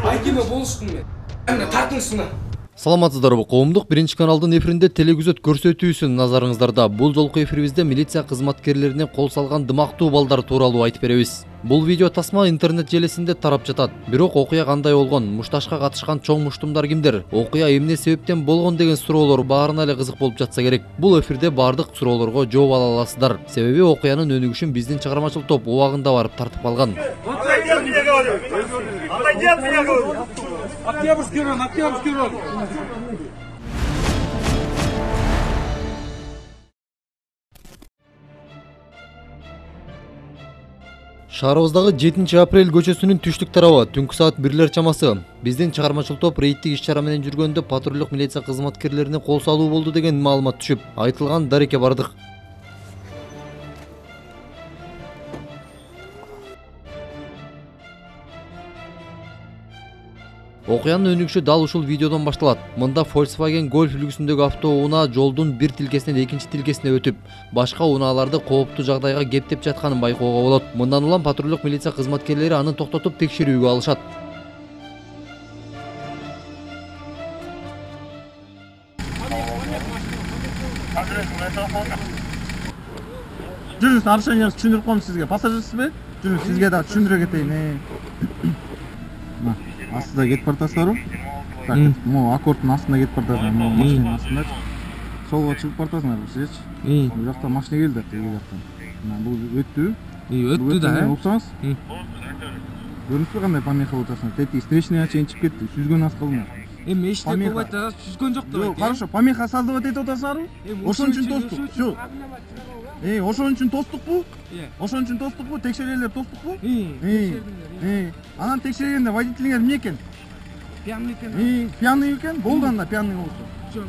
Айкеме болуштун мен. Эмне тартынышына. Саламатсыздарбы, коомдук биринчи каналдын эфиринде телекөзөт көрсөтүүсү назарыңыздарда. Бул жолку эфирибизде милиция кызматкерлерине кол салган дымактуу балдар тууралуу айтып беребиз. Бул видео тасма интернет желесинде тарап жатат. Бирок окуя кандай болгон, мушташка катышкан чоң муштумдар кимдер, окуя эмне себептен болгон деген суроолор баарына эле кызык болуп жатса керек. Бул эфирде бардык суроолорго жооп ала аласыздар. Себеби окуянын өнүгүшүн биздин чыгармачыл топ убагында барып тартып алган. Шаарыбыздагы 7 апрель көчөсүнүн түштүк тарабы түнкү саат 1 чамасы биздин чыгармачыл топ рейдтик иш-чара менен жүргөндө патрулдук милиция кызматкерлерине кол салуу болду деген маалымат түшүп, айтылган дарекке бардык. Окуянын өнүгүшү дал ушул видеодон башталат. Мында Volkswagen Golf үлгүсүндөгү автоунаа жолдун бир тилкесинен экинчи тилкесине өтүп, башка унааларды кооптуу жагдайга кептеп жатканын байкоого болот. Мындан улам патрулдук милиция кызматкерлери аны токтотуп текшерүүгө алышат. Жүрүңүз, нарушениеңизди түшүндүрүп коем сизге. Пассажирсизби? Жүрүңүз, сизге да түшүндүрө кетейин. Астында кетип бартасыздарбы? Так, могу аккордтун астында кетип бартасыздар, могу машинанын астында. Солго чыгып бартасыңарбы сизчи? Бул жакта машина келди, теги жактан. Бул өттү. Өттү да. Уксаңыз? Көрүнүппү кандай помеха болуп жатсың? Тети встречныйга чейин чыгып кетти. Сүзгөн аз калды. Эми эчтеке болуп атат, сүзгөн жок деп айтты. Хорошо, помеха салды деп айтып атасыңарбы? Ошон үчүн тостук. Жок. Ошон үчүн тостукпу? Ошон үчүн тостукпу? Текшерелер тостукпу? Анан текшергенде водителиңер эмне экен? Пьяный экен. Пьяный экен? Болду анда пьяный болсо. Жок,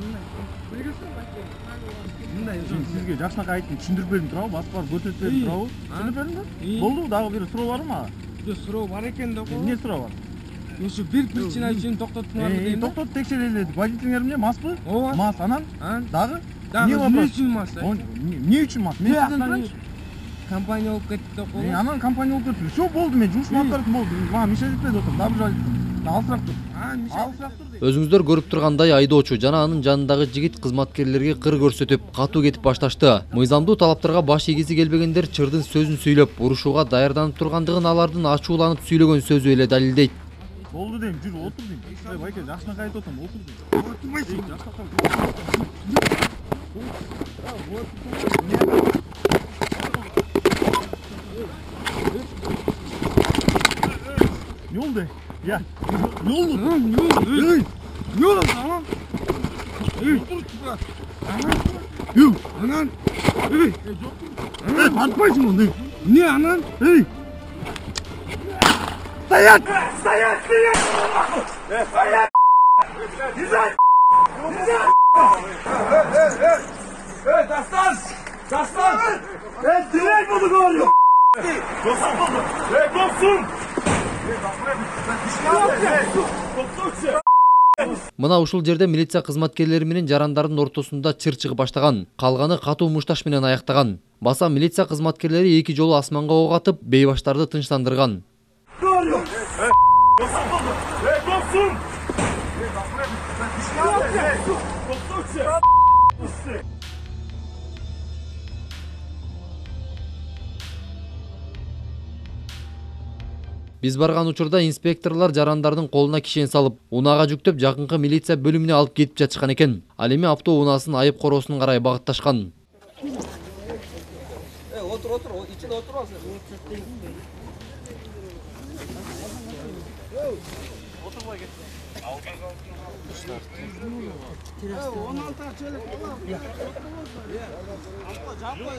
мындай. Сизге жакшынака айттым, түшүндүрүп бердим туурабы? Басып барып көрсөтүп бердим туурабы? Түшүндүрүп бердимби? Болду, дагы бир суроо барбы мага? Жок, суроо бар экен да. Эмне суроо бар? Ушу бир причина үчүн токтоттуңарбы дейм да. Токтотуп текшереледик. Водителиңер эмне? Маспы? Ооба. Мас, анан? Дагы? Эмне үчүн мас? Эмне үчүн мас? Мен сизден турачы. Компания болуп кетти деп коебуз. Анан компания болуп кетти. Всё болду, мен жумушумду аткарып болду. Мага мешать этпей отурум. Дагы бир айтып. Алысыраак тур. Алысыраак тур дейм. Өзүңүздөр көрүп тургандай айдоочу жана анын жанындагы жигит кызматкерлерге кыр көрсөтүп, катуу кетип башташты. Мыйзамдуу талаптарга баш ийгизи келбегендер чырдын сөзүн сүйлөп, урушууга даярданып тургандыгын алардын ачууланып сүйлөгөн сөзү эле далилдейт. Болду дейм, жүрүп отур дейм. Байке, жакшынака айтып атам, отур дейм. Отурбайсың. Ne oldu? Ya. Ne oldu? Ne oldu? Ne oldu tamam? Otur şurada. Yuh. Anan. Tartmayasın onu. Niye anan? Sayat! Sayat! Sayat! Güzel! Güzel! Hey Dastan! Dastan! Hey direkt bulduk oluyor! Dostum bulduk! Hey dostum! Мына ушул жерде милиция кызматкерлери менен жарандардын ортосунда чыр чыгып баштаган. Калганы катуу мушташ менен аяктаган. Баса милиция кызматкерлери эки жолу асманга ок атып, бейбаштарды тынчтандырган. Биз барган учурда инспекторлор жарандардын колуна кишен салып, унаага жүктөп жакынкы милиция бөлүмүнө алып кетип жатышкан экен. Ал эми авто унаасын айып короосуна карай багытташкан. Отур, ичине отурасың. Отурбай кет. 16 челек. Жаппай.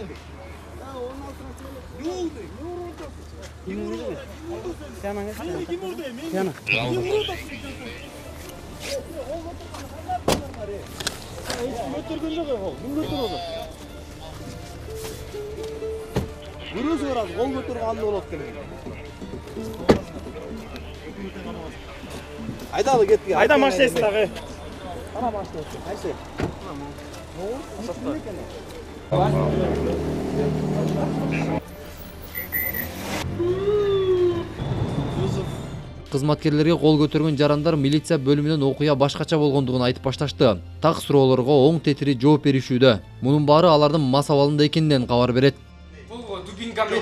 Айдалы кетти. Айда машинасы дагы. Ана машинасы. Айсы. Кызматкерлерге кол көтөргөн жарандар милиция бөлүмүнөн окуя башкача болгондугун айтып башташты. Так суроолорго оң тетири жооп беришүүдө. Мунун баары алардын мас абалында экенинен кабар берет.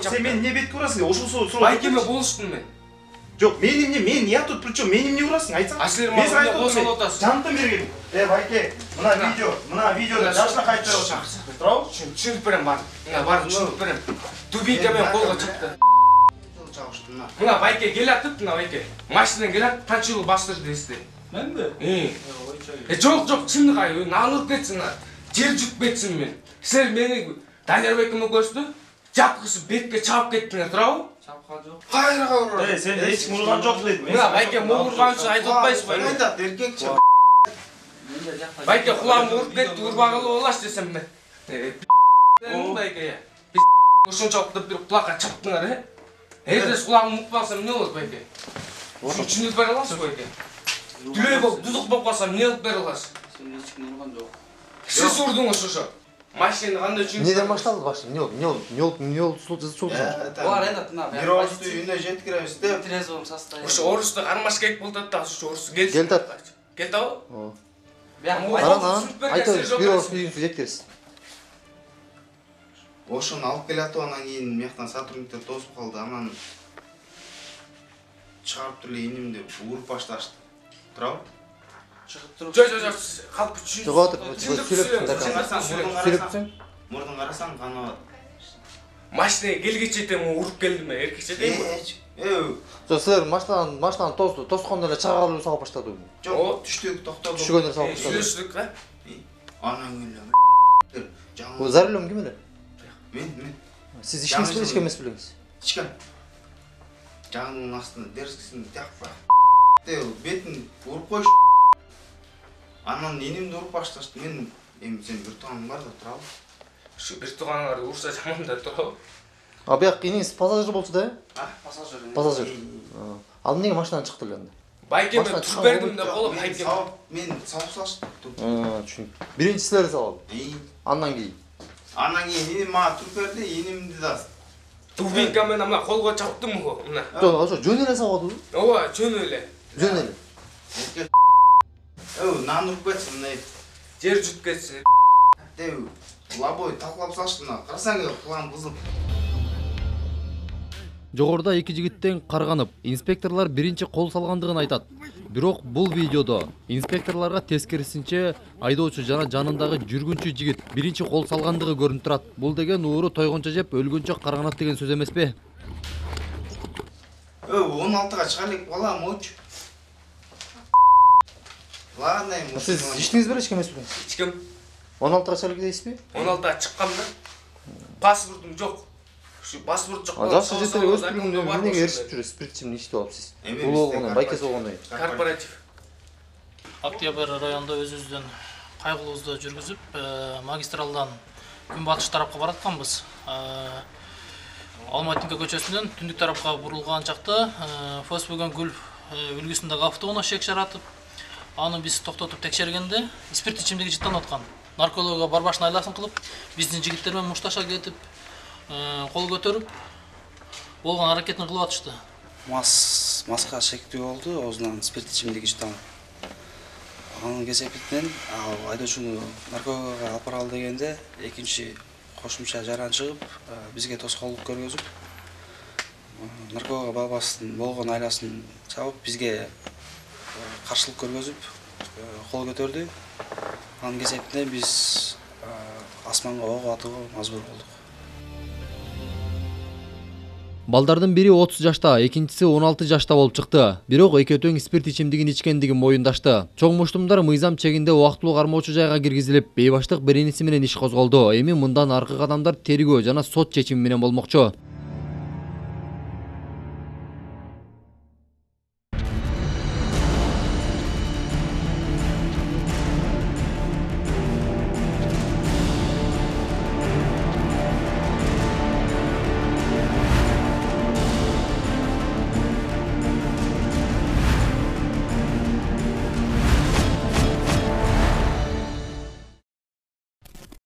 Сен мен не бетке ұрасың? Ошол сол. Байкеме болуштун мен. Жоқ, мен я тут причем? Мен эмне ұрасың? Айтсаң. Аслер мазмунда кошуп отасың. Жантым берген. Байке, мына видеода жашына кайтып отсаң. Туурабы? Түшүнүп берем бар. Бар түшүнүп берем. Дубинкамен колго чыкты. Мына байке келатып, мына байке. Машинадан келат, канча жыл баштырды десте. Менби? Жок, чындык ай, нанылып кетсин, жер жутуп кетсин мен. Силер мени Данияр байкеме көрсөтү, жапкысып бетке чабып кеттиңер, туурабы? Чапкан жок. Кайрага урду. Сен эч ким урган жок дейт. Мына байке мол урган үчүн айтып атпайсызбы? Айтат, эркекчи. Байке кулагымды уруп кетти, урбагылы болаш десем мен. Байке, ошончолук бир кулакка чаптыңар, Эрдес кулагымды угуп калсам эмне болот байке? Түшүнүп бере аласыз байке? Дүлөй болуп, дузук болуп калсам эмне кылып бере аласыз? Сен эч ким урган жок. Сиз урдуңуз ошо. Машинаны кандай чүнүп? Неден башталды башым? Не болду случай? Бар этот на. Бир орусту үйүнө жеткиребиз деп. В трезвом состоянии. Ошо орусту кармаш керек болот да, ошо орус келди. Келдиби? Айтыңыз, бир орус үйүн жеткиресиз. Ошону алып келатып анан кийин мияктан сотрудниктер тосуп калды. Анан чыгарып туруп эле инимди уруп башташты. Туурабы? Чыгып туруп. Жок, калп түшүн. Жок, сүйлөпсүң. Мурдун карасаң канабат. Машинага келгече тең уруп келдиме, эркекче дейби? Жок, силер машинаны тоскондо эле чыга калып салып баштадыбы? Жок, түштүк, токтодук. Түшкөндө салып баштадыбы? Сүйлөштүк да? Анан эле. Бул за рулем ким эле? Мен. Сиз ишиңиз беле, ишке эмес белеңиз? Ичкен. Жаңынын астына дерскисин тякпа. Бетин уруп коюш. Анан инимди уруп башташты. Мен эми сен бир тууганың бар да, туурабы? Ушу бир тууганыңарды урса жаман да, туурабы? Бияк иниңиз пассажир болчу да? Пассажир. Ал эмнеге машинадан чыкты эле анда? Байкеме туруп бердим деп болуп, байкеме. Мен салып салыштым. Түшүнүп. Биринчи силер салып. Андан кийин. Анан кийин иним мага туруп берди, инимди да. Дубинка менен мына колго чаптым го, мына. Жок, ошо жөн эле салып атыбы? Ооба, жөн эле. Жөн эле. Нан уруп кетсин, мына Жер жутуп кетсин. лабой талкалап салышты, мына карасаң кулагым кызыл. Жогоруда эки жигиттен карганып, инспекторлор биринчи кол салгандыгын айтат. Бирок бул видеодо инспекторлорго тескерисинче айдоочу жана жанындагы жүргүнчү жигит биринчи кол салгандыгы көрүнүп турат. Бул деген ууру тойгончо жеп өлгөнчө карганат деген сөз эмеспи? 16га чыга элек бала мочу. Ладно, Сиз иштиңиз беле, ишке эмес белеңиз? Ичкем. 16га чыга элек дейсизби? 16га чыккам да. Паспортум жок. Ушу паспорт жок. Жакшы жетер өз пилимде эмнеге эришип жүрөсүз? Спирт ичимдик ичип алыпсыз. Улуу болгондон, байкеси болгондон. Корпоратив. Октябрь районунда өзүбүздүн кайгылуубузду жүргүзүп, магистралдан күнбатыш тарапка баратканбыз. Алматинка көчөсүнөн түндүк тарапка бурулган чакта Volkswagen Golf үлгүсүндөгү автоунаа шек жаратып, аны биз токтотуп текшергенде спирт ичимдиги жыттан аткан. Наркология барбашын айласын кылып, биздин жигиттер менен мушташа кетип, кол көтөрүп, болгон аракетин кылып атышты. Маска шектүү болду, оозунан спирт ичимдиги жыттан. Анын кесепетинен айдоочуну наркологияга алып баралы дегенде экинчи кошумча жаран чыгып, бизге тоскоолдук көргөзүп, наркология бабасынын болгон айласын чабып, бизге каршылык көргөзүп, кол көтөрдү. Анын кесепетинен биз асманга ок атууга мажбур болдук. Балдардын бири 30 жашта, экинчиси 16 жашта болуп чыкты. Бирок экөө тең спирт ичимдигин ичкендигин моюндашты. Чоң муштумдар мыйзам чегинде убактылуу кармоочу жайга киргизилип, бейбаштык беренеси менен иш козголду. Эми мындан аркы кадамдар тергөө жана сот чечими менен болмокчу.